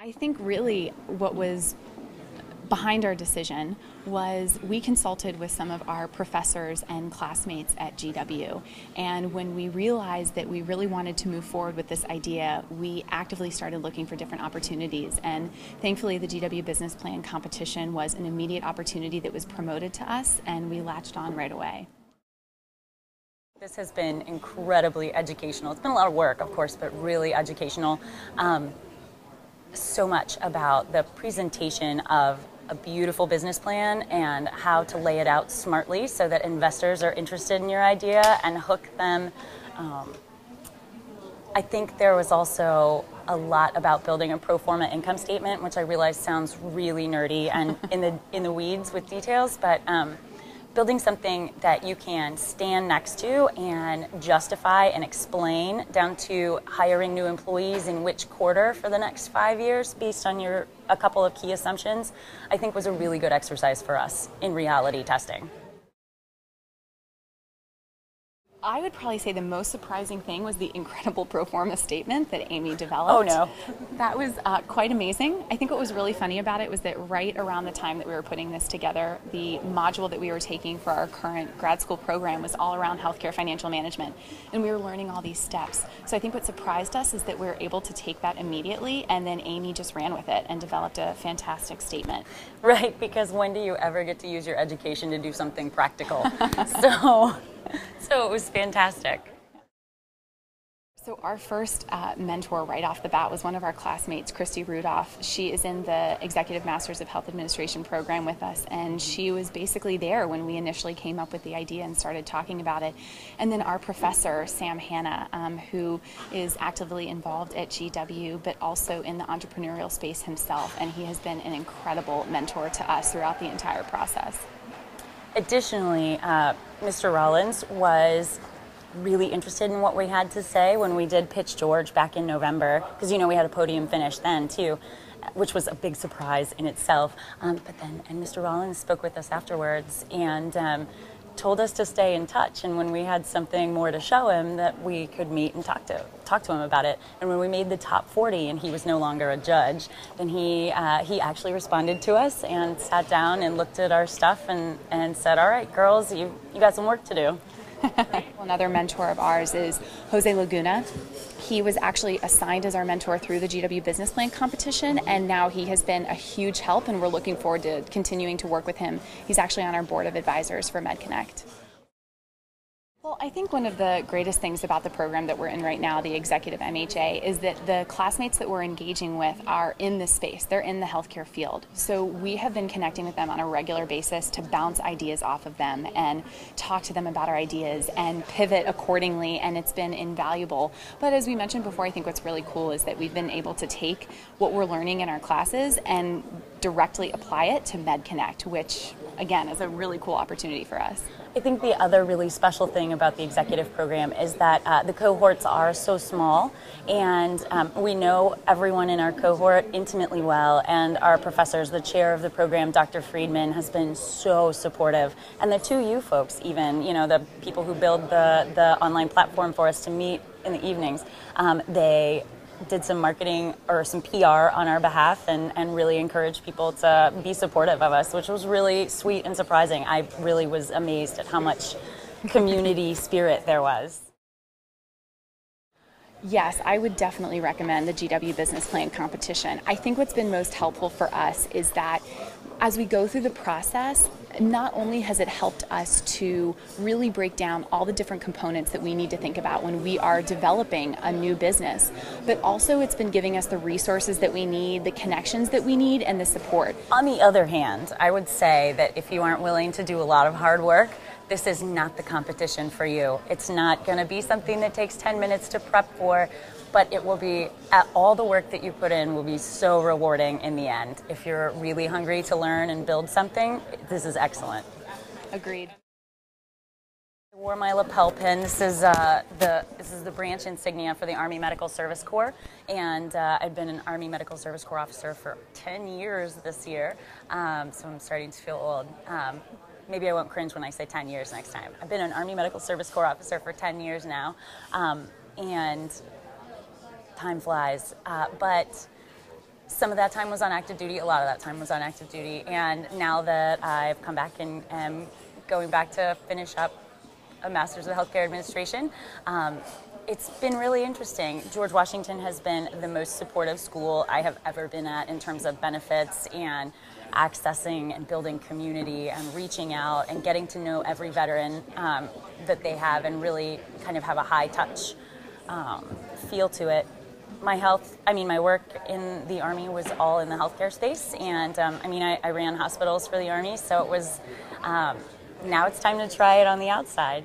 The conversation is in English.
I think really what was behind our decision was we consulted with some of our professors and classmates at GW, and when we realized that we really wanted to move forward with this idea, we actively started looking for different opportunities, and thankfully the GW business plan competition was an immediate opportunity that was promoted to us, and we latched on right away. This has been incredibly educational. It's been a lot of work, of course, but really educational. So much about the presentation of a beautiful business plan and how to lay it out smartly so that investors are interested in your idea and hook them. I think there was also a lot about building a pro forma income statement, which I realize sounds really nerdy and in the weeds with details, but building something that you can stand next to and justify and explain down to hiring new employees in which quarter for the next 5 years based on a couple of key assumptions, I think was a really good exercise for us in reality testing. I would probably say the most surprising thing was the incredible pro forma statement that Amy developed. Oh no. That was quite amazing. I think what was really funny about it was that right around the time that we were putting this together, the module that we were taking for our current grad school program was all around healthcare financial management, and we were learning all these steps. So I think what surprised us is that we were able to take that immediately, and then Amy just ran with it and developed a fantastic statement. Right, because when do you ever get to use your education to do something practical? So it was fantastic. So our first mentor right off the bat was one of our classmates, Christy Rudolph. She is in the Executive Masters of Health Administration program with us, and she was basically there when we initially came up with the idea and started talking about it. And then our professor, Sam Hanna, who is actively involved at GW, but also in the entrepreneurial space himself, and he has been an incredible mentor to us throughout the entire process. Additionally, Mr. Rollins was really interested in what we had to say when we did Pitch George back in November, because we had a podium finish then too, which was a big surprise in itself. And Mr. Rollins spoke with us afterwards and told us to stay in touch, and when we had something more to show him, that we could meet and talk to him about it. And when we made the top 40 and he was no longer a judge, then he actually responded to us and sat down and looked at our stuff and said, all right, girls, you got some work to do. Another mentor of ours is Jose Laguna. He was actually assigned as our mentor through the GW Business Plan competition, and now he has been a huge help, and we're looking forward to continuing to work with him. He's actually on our board of advisors for MedConnect. Well, I think one of the greatest things about the program that we're in right now, the Executive MHA, is that the classmates that we're engaging with are in this space. They're in the healthcare field. So we have been connecting with them on a regular basis to bounce ideas off of them and talk to them about our ideas and pivot accordingly, and it's been invaluable. But as we mentioned before, I think what's really cool is that we've been able to take what we're learning in our classes and directly apply it to MedConnect, which, again, is a really cool opportunity for us. I think the other really special thing about the executive program is that the cohorts are so small, and we know everyone in our cohort intimately well, and our professors, the chair of the program, Dr. Friedman, has been so supportive, and the 2U folks even, the people who build the online platform for us to meet in the evenings, they did some marketing or some PR on our behalf and really encouraged people to be supportive of us, which was really sweet and surprising. I really was amazed at how much community spirit there was. Yes, I would definitely recommend the GW Business Plan competition. I think what's been most helpful for us is that as we go through the process, not only has it helped us to really break down all the different components that we need to think about when we are developing a new business, but also it's been giving us the resources that we need, the connections that we need, and the support. On the other hand, I would say that if you aren't willing to do a lot of hard work, this is not the competition for you. It's not going to be something that takes 10 minutes to prep for, but it will be, all the work that you put in will be so rewarding in the end. If you're really hungry to learn and build something, this is excellent. Agreed. I wore my lapel pin. This is the branch insignia for the Army Medical Service Corps, and I've been an Army Medical Service Corps officer for 10 years this year, so I'm starting to feel old. Maybe I won't cringe when I say 10 years next time. I've been an Army Medical Service Corps officer for 10 years now, and time flies. But some of that time was on active duty, a lot of that time was on active duty, and now that I've come back and am going back to finish up a Master's of Healthcare Administration, it's been really interesting. George Washington has been the most supportive school I have ever been at in terms of benefits and accessing and building community and reaching out and getting to know every veteran that they have and really kind of have a high touch feel to it. My work in the Army was all in the healthcare space, and I ran hospitals for the Army, so it was, now it's time to try it on the outside.